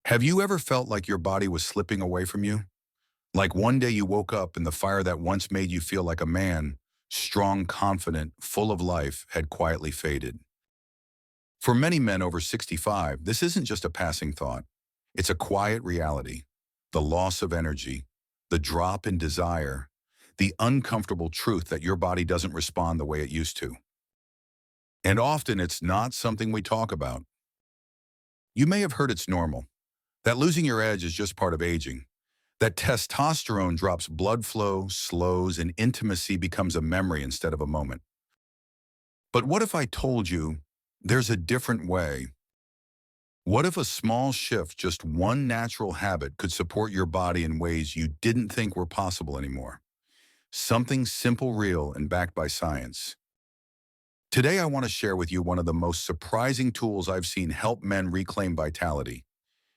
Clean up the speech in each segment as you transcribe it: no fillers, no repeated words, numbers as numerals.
Have you ever felt like your body was slipping away from you? Like one day you woke up and the fire that once made you feel like a man, strong, confident, full of life, had quietly faded. For many men over 65, this isn't just a passing thought. It's a quiet reality. The loss of energy, the drop in desire, the uncomfortable truth that your body doesn't respond the way it used to. And often it's not something we talk about. You may have heard it's normal, that losing your edge is just part of aging, that testosterone drops blood flow, slows, and intimacy becomes a memory instead of a moment. But what if I told you there's a different way? What if a small shift, just one natural habit, could support your body in ways you didn't think were possible anymore? Something simple, real, and backed by science. Today, I want to share with you one of the most surprising tools I've seen help men reclaim vitality.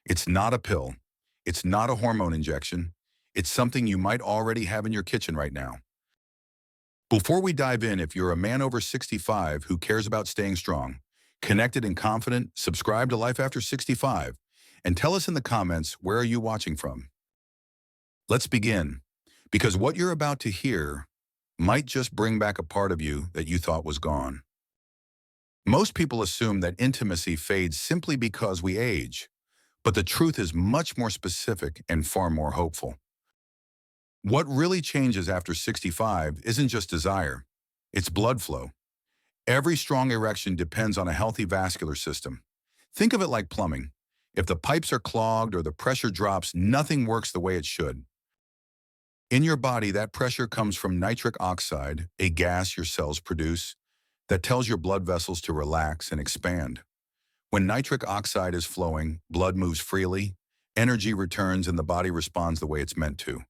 It's not a pill. It's not a hormone injection. It's something you might already have in your kitchen right now. Before we dive in, if you're a man over 65 who cares about staying strong, connected and confident, subscribe to Life After 65 and tell us in the comments, where are you watching from? Let's begin, because what you're about to hear might just bring back a part of you that you thought was gone. Most people assume that intimacy fades simply because we age, but the truth is much more specific and far more hopeful. What really changes after 65 isn't just desire, it's blood flow. Every strong erection depends on a healthy vascular system. Think of it like plumbing. If the pipes are clogged or the pressure drops, nothing works the way it should. In your body, that pressure comes from nitric oxide, a gas your cells produce, that tells your blood vessels to relax and expand. When nitric oxide is flowing, blood moves freely, energy returns, and the body responds the way it's meant to.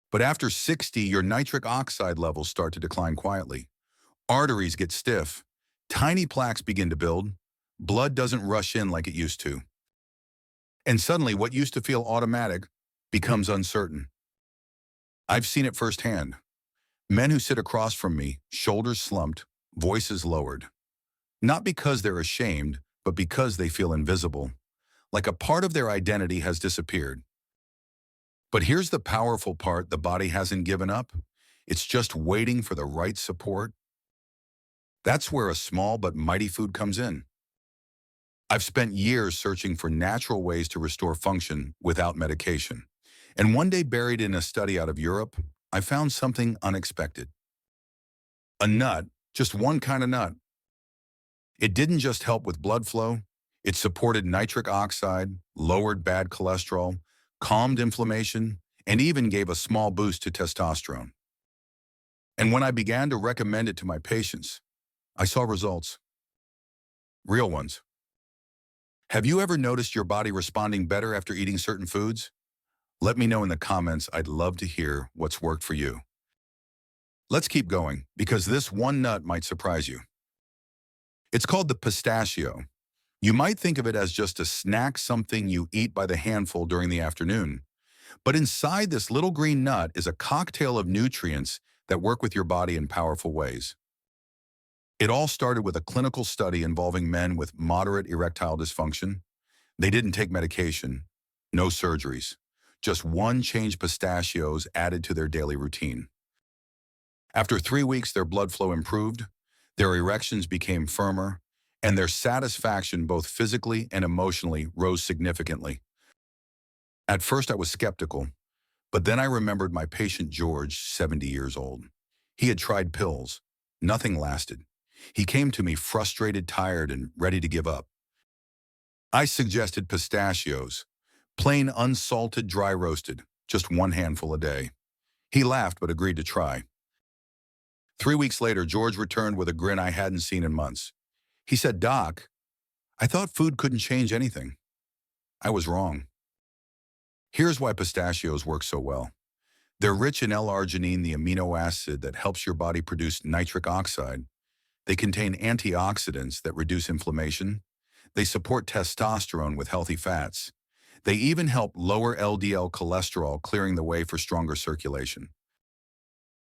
But after 60, your nitric oxide levels start to decline quietly. Arteries get stiff, tiny plaques begin to build, blood doesn't rush in like it used to. And suddenly, what used to feel automatic becomes uncertain. I've seen it firsthand. Men who sit across from me, shoulders slumped, voices lowered. Not because they're ashamed, but because they feel invisible, like a part of their identity has disappeared. But here's the powerful part: the body hasn't given up. It's just waiting for the right support. That's where a small but mighty food comes in. I've spent years searching for natural ways to restore function without medication. And one day, buried in a study out of Europe, I found something unexpected. A nut, just one kind of nut. It didn't just help with blood flow, it supported nitric oxide, lowered bad cholesterol, calmed inflammation, and even gave a small boost to testosterone. And when I began to recommend it to my patients, I saw results. Real ones. Have you ever noticed your body responding better after eating certain foods? Let me know in the comments. I'd love to hear what's worked for you. Let's keep going, because this one nut might surprise you. It's called the pistachio. You might think of it as just a snack, something you eat by the handful during the afternoon. But inside this little green nut is a cocktail of nutrients that work with your body in powerful ways. It all started with a clinical study involving men with moderate erectile dysfunction. They didn't take medication, no surgeries, just one change: pistachios added to their daily routine. After 3 weeks, their blood flow improved, their erections became firmer, and their satisfaction, both physically and emotionally, rose significantly. At first, I was skeptical, but then I remembered my patient George, 70 years old. He had tried pills. Nothing lasted. He came to me frustrated, tired, and ready to give up. I suggested pistachios, plain unsalted, dry roasted, just one handful a day. He laughed but agreed to try. 3 weeks later, George returned with a grin I hadn't seen in months. He said, "Doc, I thought food couldn't change anything." I was wrong. Here's why pistachios work so well. They're rich in L-arginine, the amino acid that helps your body produce nitric oxide. They contain antioxidants that reduce inflammation. They support testosterone with healthy fats. They even help lower LDL cholesterol, clearing the way for stronger circulation.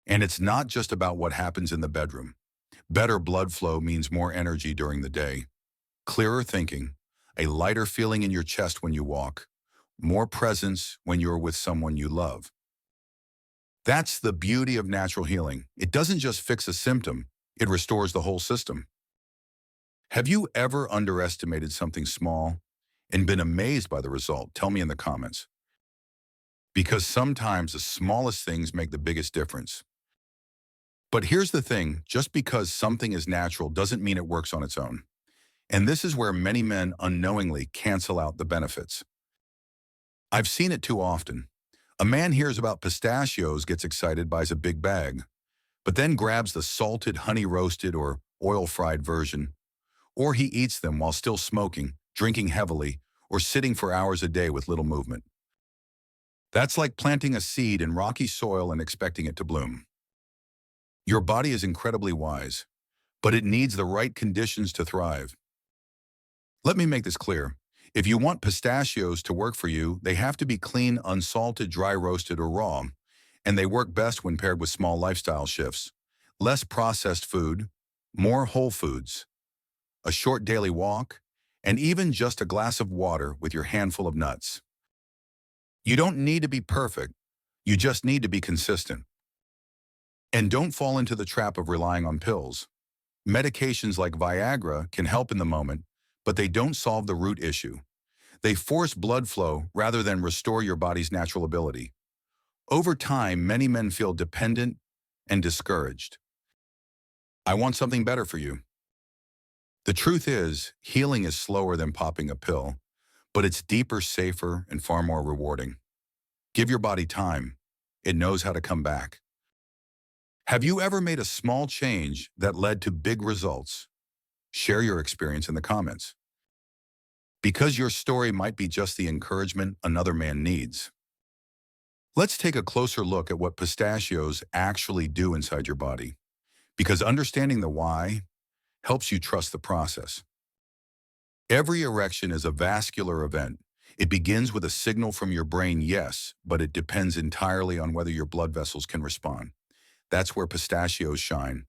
And it's not just about what happens in the bedroom. Better blood flow means more energy during the day, clearer thinking, a lighter feeling in your chest when you walk, more presence when you're with someone you love. That's the beauty of natural healing. It doesn't just fix a symptom, it restores the whole system. Have you ever underestimated something small and been amazed by the result? Tell me in the comments. Because sometimes the smallest things make the biggest difference. But here's the thing, just because something is natural doesn't mean it works on its own. And this is where many men unknowingly cancel out the benefits. I've seen it too often. A man hears about pistachios, gets excited, buys a big bag, but then grabs the salted, honey-roasted or oil-fried version, or he eats them while still smoking, drinking heavily, or sitting for hours a day with little movement. That's like planting a seed in rocky soil and expecting it to bloom. Your body is incredibly wise, but it needs the right conditions to thrive. Let me make this clear. If you want pistachios to work for you, they have to be clean, unsalted, dry roasted, or raw, and they work best when paired with small lifestyle shifts. Less processed food, more whole foods, a short daily walk, and even just a glass of water with your handful of nuts. You don't need to be perfect, you just need to be consistent. And don't fall into the trap of relying on pills. Medications like Viagra can help in the moment, but they don't solve the root issue. They force blood flow rather than restore your body's natural ability. Over time, many men feel dependent and discouraged. I want something better for you. The truth is, healing is slower than popping a pill, but it's deeper, safer, and far more rewarding. Give your body time. It knows how to come back. Have you ever made a small change that led to big results? Share your experience in the comments, because your story might be just the encouragement another man needs. Let's take a closer look at what pistachios actually do inside your body, because understanding the why helps you trust the process. Every erection is a vascular event. It begins with a signal from your brain, yes, but it depends entirely on whether your blood vessels can respond. That's where pistachios shine.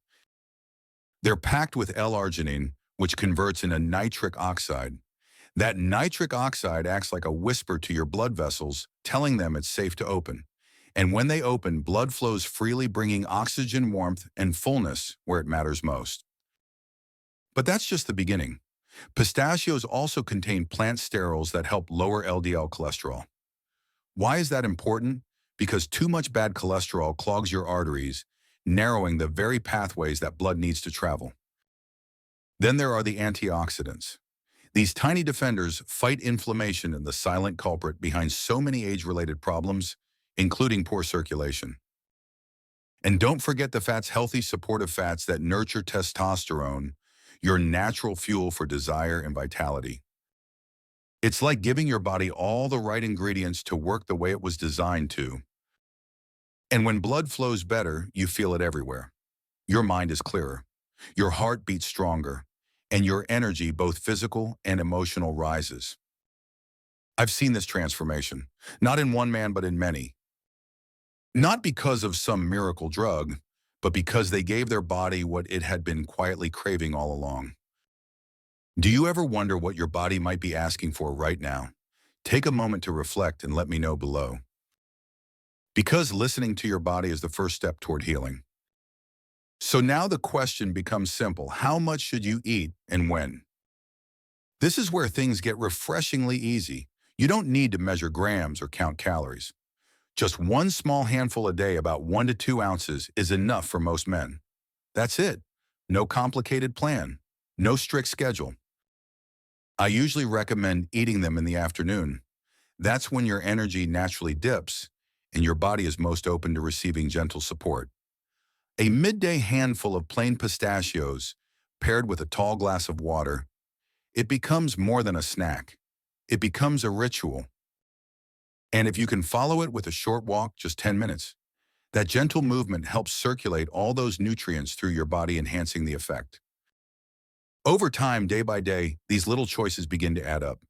They're packed with L-arginine, which converts into nitric oxide. That nitric oxide acts like a whisper to your blood vessels, telling them it's safe to open. And when they open, blood flows freely, bringing oxygen, warmth, and fullness where it matters most. But that's just the beginning. Pistachios also contain plant sterols that help lower LDL cholesterol. Why is that important? Because too much bad cholesterol clogs your arteries, narrowing the very pathways that blood needs to travel. Then there are the antioxidants. These tiny defenders fight inflammation and the silent culprit behind so many age-related problems, including poor circulation. And don't forget the fats, healthy supportive fats that nurture testosterone, your natural fuel for desire and vitality. It's like giving your body all the right ingredients to work the way it was designed to. And when blood flows better, you feel it everywhere. Your mind is clearer, your heart beats stronger, and your energy, both physical and emotional, rises. I've seen this transformation, not in one man, but in many. Not because of some miracle drug, but because they gave their body what it had been quietly craving all along. Do you ever wonder what your body might be asking for right now? Take a moment to reflect and let me know below. Because listening to your body is the first step toward healing. So now the question becomes simple. How much should you eat and when? This is where things get refreshingly easy. You don't need to measure grams or count calories. Just one small handful a day, about 1 to 2 ounces, is enough for most men. That's it. No complicated plan. No strict schedule. I usually recommend eating them in the afternoon. That's when your energy naturally dips and your body is most open to receiving gentle support. A midday handful of plain pistachios paired with a tall glass of water, it becomes more than a snack. It becomes a ritual. And if you can follow it with a short walk, just 10 minutes, that gentle movement helps circulate all those nutrients through your body, enhancing the effect. Over time, day by day, these little choices begin to add up.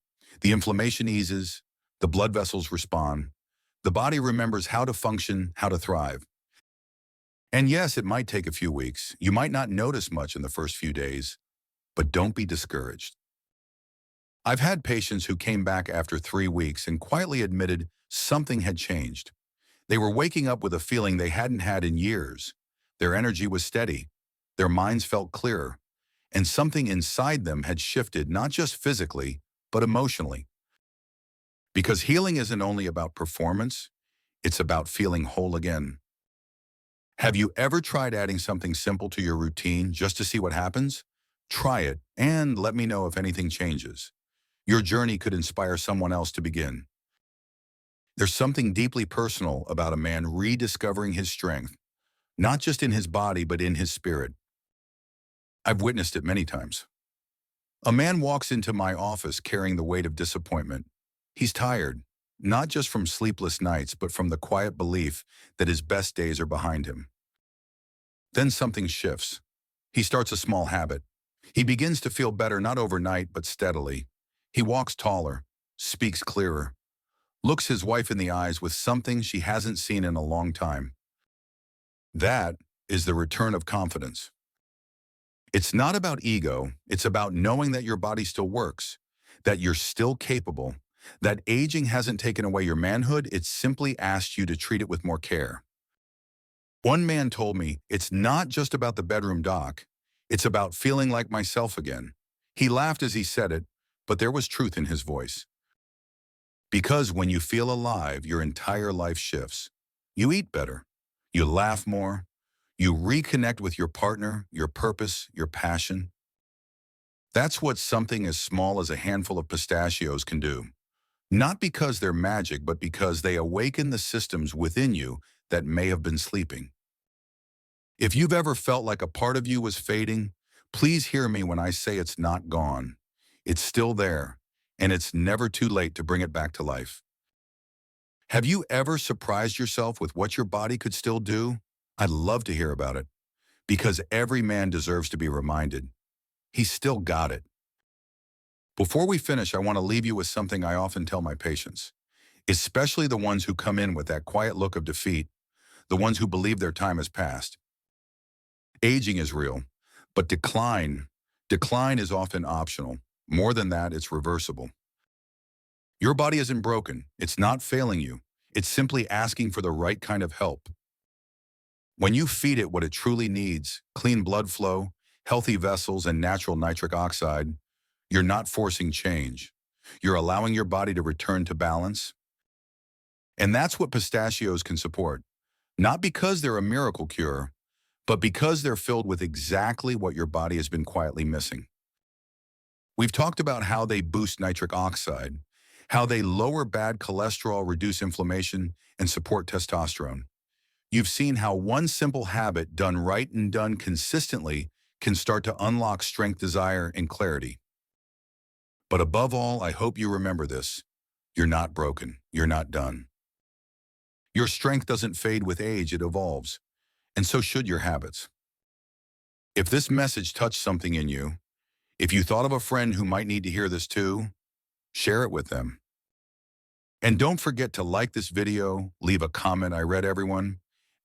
The inflammation eases, the blood vessels respond, the body remembers how to function, how to thrive. And yes, it might take a few weeks. You might not notice much in the first few days, but don't be discouraged. I've had patients who came back after 3 weeks and quietly admitted something had changed. They were waking up with a feeling they hadn't had in years. Their energy was steady. Their minds felt clearer. And something inside them had shifted not just physically, but emotionally. Because healing isn't only about performance, it's about feeling whole again. Have you ever tried adding something simple to your routine just to see what happens? Try it and let me know if anything changes. Your journey could inspire someone else to begin. There's something deeply personal about a man rediscovering his strength, not just in his body, but in his spirit. I've witnessed it many times. A man walks into my office carrying the weight of disappointment. He's tired, not just from sleepless nights, but from the quiet belief that his best days are behind him. Then something shifts. He starts a small habit. He begins to feel better not overnight, but steadily. He walks taller, speaks clearer, looks his wife in the eyes with something she hasn't seen in a long time. That is the return of confidence. It's not about ego, it's about knowing that your body still works, that you're still capable, that aging hasn't taken away your manhood, it's simply asked you to treat it with more care. One man told me, it's not just about the bedroom doc, it's about feeling like myself again. He laughed as he said it, but there was truth in his voice. Because when you feel alive, your entire life shifts. You eat better. You laugh more. You reconnect with your partner, your purpose, your passion. That's what something as small as a handful of pistachios can do. Not because they're magic, but because they awaken the systems within you that may have been sleeping. If you've ever felt like a part of you was fading, please hear me when I say it's not gone. It's still there, and it's never too late to bring it back to life. Have you ever surprised yourself with what your body could still do? I'd love to hear about it, because every man deserves to be reminded. He's still got it. Before we finish, I want to leave you with something I often tell my patients, especially the ones who come in with that quiet look of defeat, the ones who believe their time has passed. Aging is real, but decline is often optional. More than that, it's reversible. Your body isn't broken. It's not failing you. It's simply asking for the right kind of help. When you feed it what it truly needs, clean blood flow, healthy vessels, and natural nitric oxide, you're not forcing change. You're allowing your body to return to balance. And that's what pistachios can support. Not because they're a miracle cure, but because they're filled with exactly what your body has been quietly missing. We've talked about how they boost nitric oxide, how they lower bad cholesterol, reduce inflammation, and support testosterone. You've seen how one simple habit done right and done consistently can start to unlock strength, desire, and clarity. But above all, I hope you remember this. You're not broken. You're not done. Your strength doesn't fade with age, it evolves. And so should your habits. If this message touched something in you, if you thought of a friend who might need to hear this too, share it with them. And don't forget to like this video, leave a comment, I read everyone,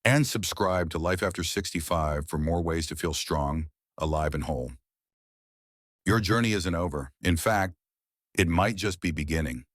and subscribe to Life After 65 for more ways to feel strong, alive, and whole. Your journey isn't over. In fact, it might just be beginning.